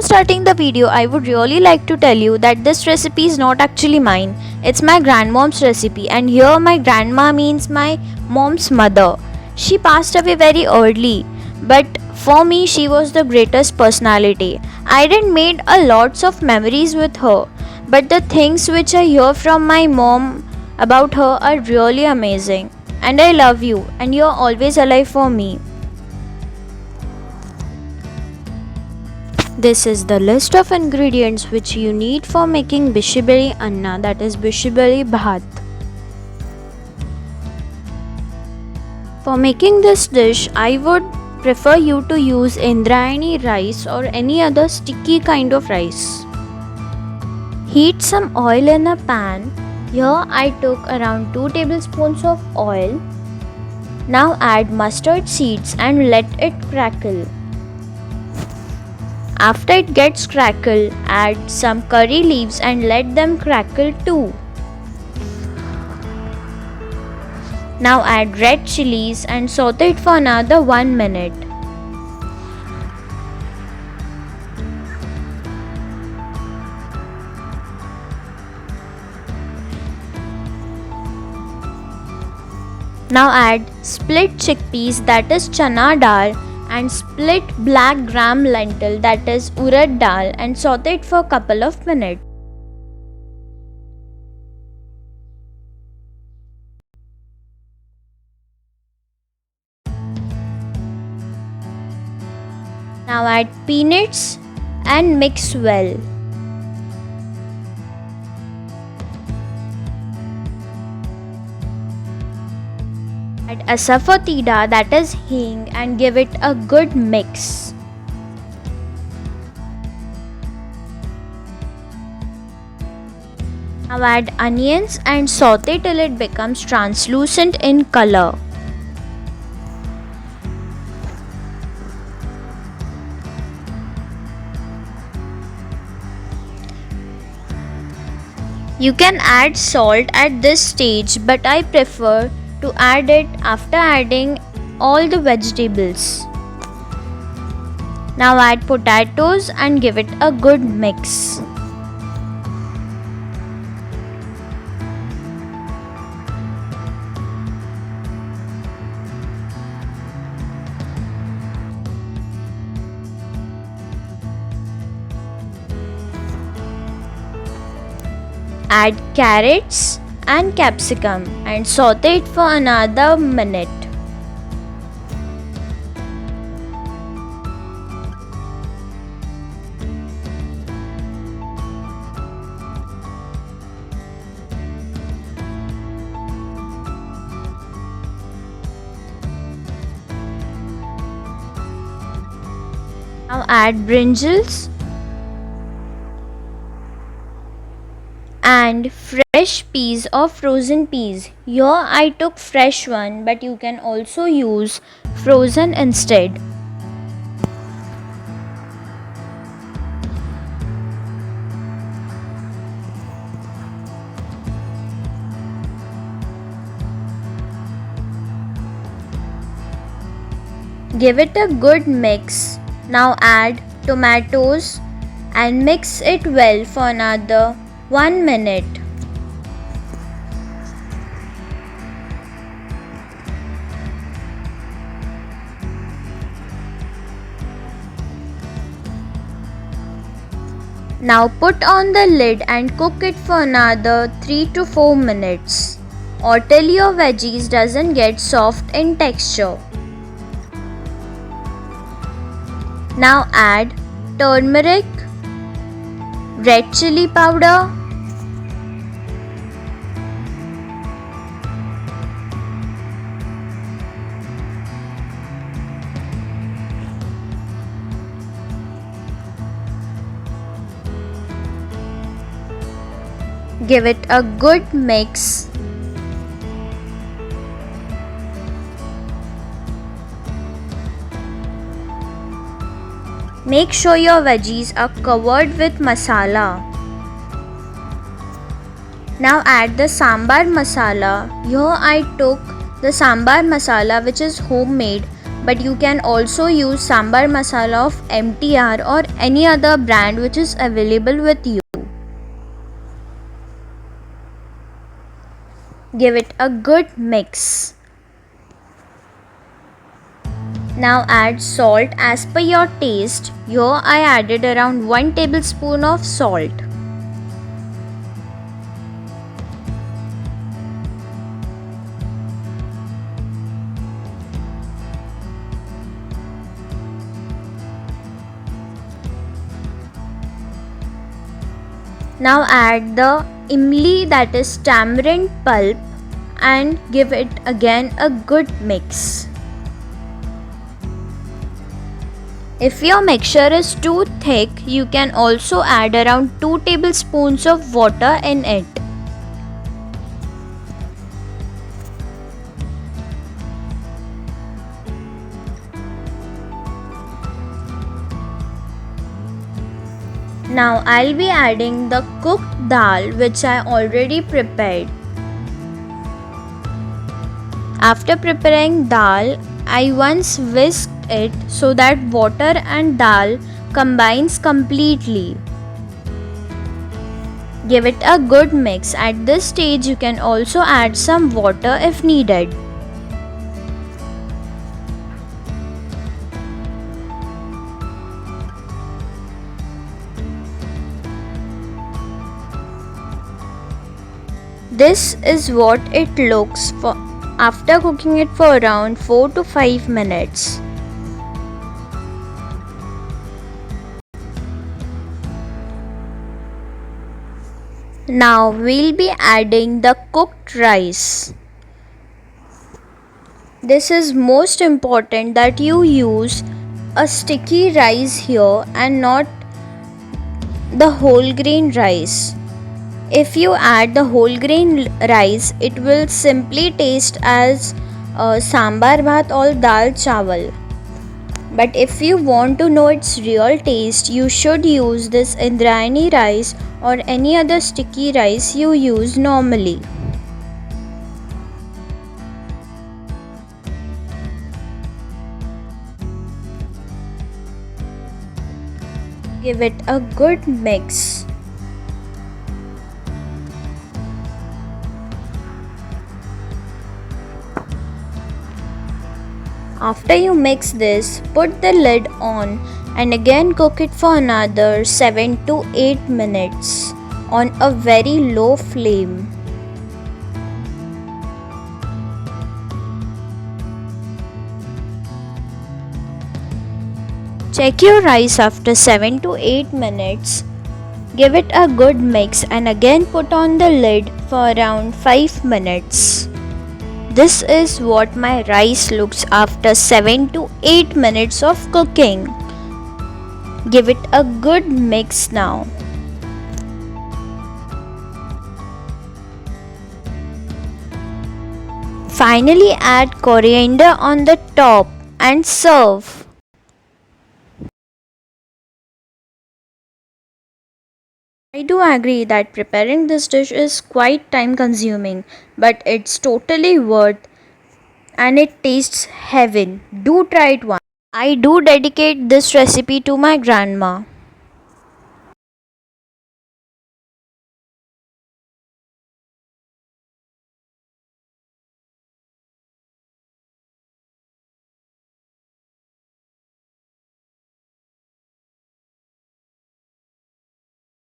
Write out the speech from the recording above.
starting the video, I would really like to tell you that this recipe is not actually mine. It's my grandmom's recipe, and here my grandma means my mom's mother. She passed away very early, but for me she was the greatest personality. I didn't made a lots of memories with her, but the things which I hear from my mom about her are really amazing. And I love you, and you're always alive for me. This is the list of ingredients which you need for making Beshibeli Anna, that is Beshibeli bhaat. For making this dish, I would prefer you to use indrayani rice or any other sticky kind of rice. Heat some oil in a pan. Here I took around 2 tablespoons of oil. Now add mustard seeds and let it crackle. After it gets crackled, add some curry leaves and let them crackle too. Now add red chillies and saute it for another 1 minute. Now add split chickpeas, that is chana dal, and split black gram lentil, that is urad dal, and saute it for a couple of minutes. Now add peanuts and mix well. Add Asafoetida, that is hing, and give it a good mix. Now add onions and saute till it becomes translucent in color. You can add salt at this stage, but I prefer to add it after adding all the vegetables. Now add potatoes and give it a good mix. Add carrots and capsicum and saute it for another minute. Now add brinjals and fresh peas or frozen peas. Here I took fresh one, but you can also use frozen instead. Give it a good mix. Now add tomatoes and mix it well for another 1 minute. Now put on the lid and cook it for another 3 to 4 minutes or till your veggies doesn't get soft in texture. Now add turmeric, red chilli powder, give it a good mix. Make sure your veggies are covered with masala. Now add the Sāmbhar masala. Here I took the Sāmbhar masala which is homemade, but you can also use Sāmbhar masala of MTR or any other brand which is available with you. Give it a good mix. Now add salt as per your taste. Here I added around 1 tablespoon of salt. Now add the imli, that is tamarind pulp, and give it again a good mix. If your mixture is too thick, you can also add around 2 tablespoons of water in it. Now I'll be adding the cooked dal which I already prepared. After preparing dal, I once whisked it so that water and dal combines completely. Give it a good mix. At this stage you can also add some water if needed. This is what it looks for after cooking it for around 4 to 5 minutes. Now we'll be adding the cooked rice. This is most important that you use a sticky rice here and not the whole grain rice. If you add the whole grain rice, it will simply taste as Sāmbhar bhaat or dal chawal. But if you want to know its real taste, you should use this indrayani rice or any other sticky rice you use normally. Give it a good mix. After you mix this, put the lid on and again cook it for another 7 to 8 minutes on a very low flame. Check your rice after 7 to 8 minutes. Give it a good mix and again put on the lid for around 5 minutes. This is what my rice looks after 7 to 8 minutes of cooking. Give it a good mix now. Finally add coriander on the top and serve. I do agree that preparing this dish is quite time consuming, but it's totally worth and it tastes heaven. Do try it once. I do dedicate this recipe to my grandma.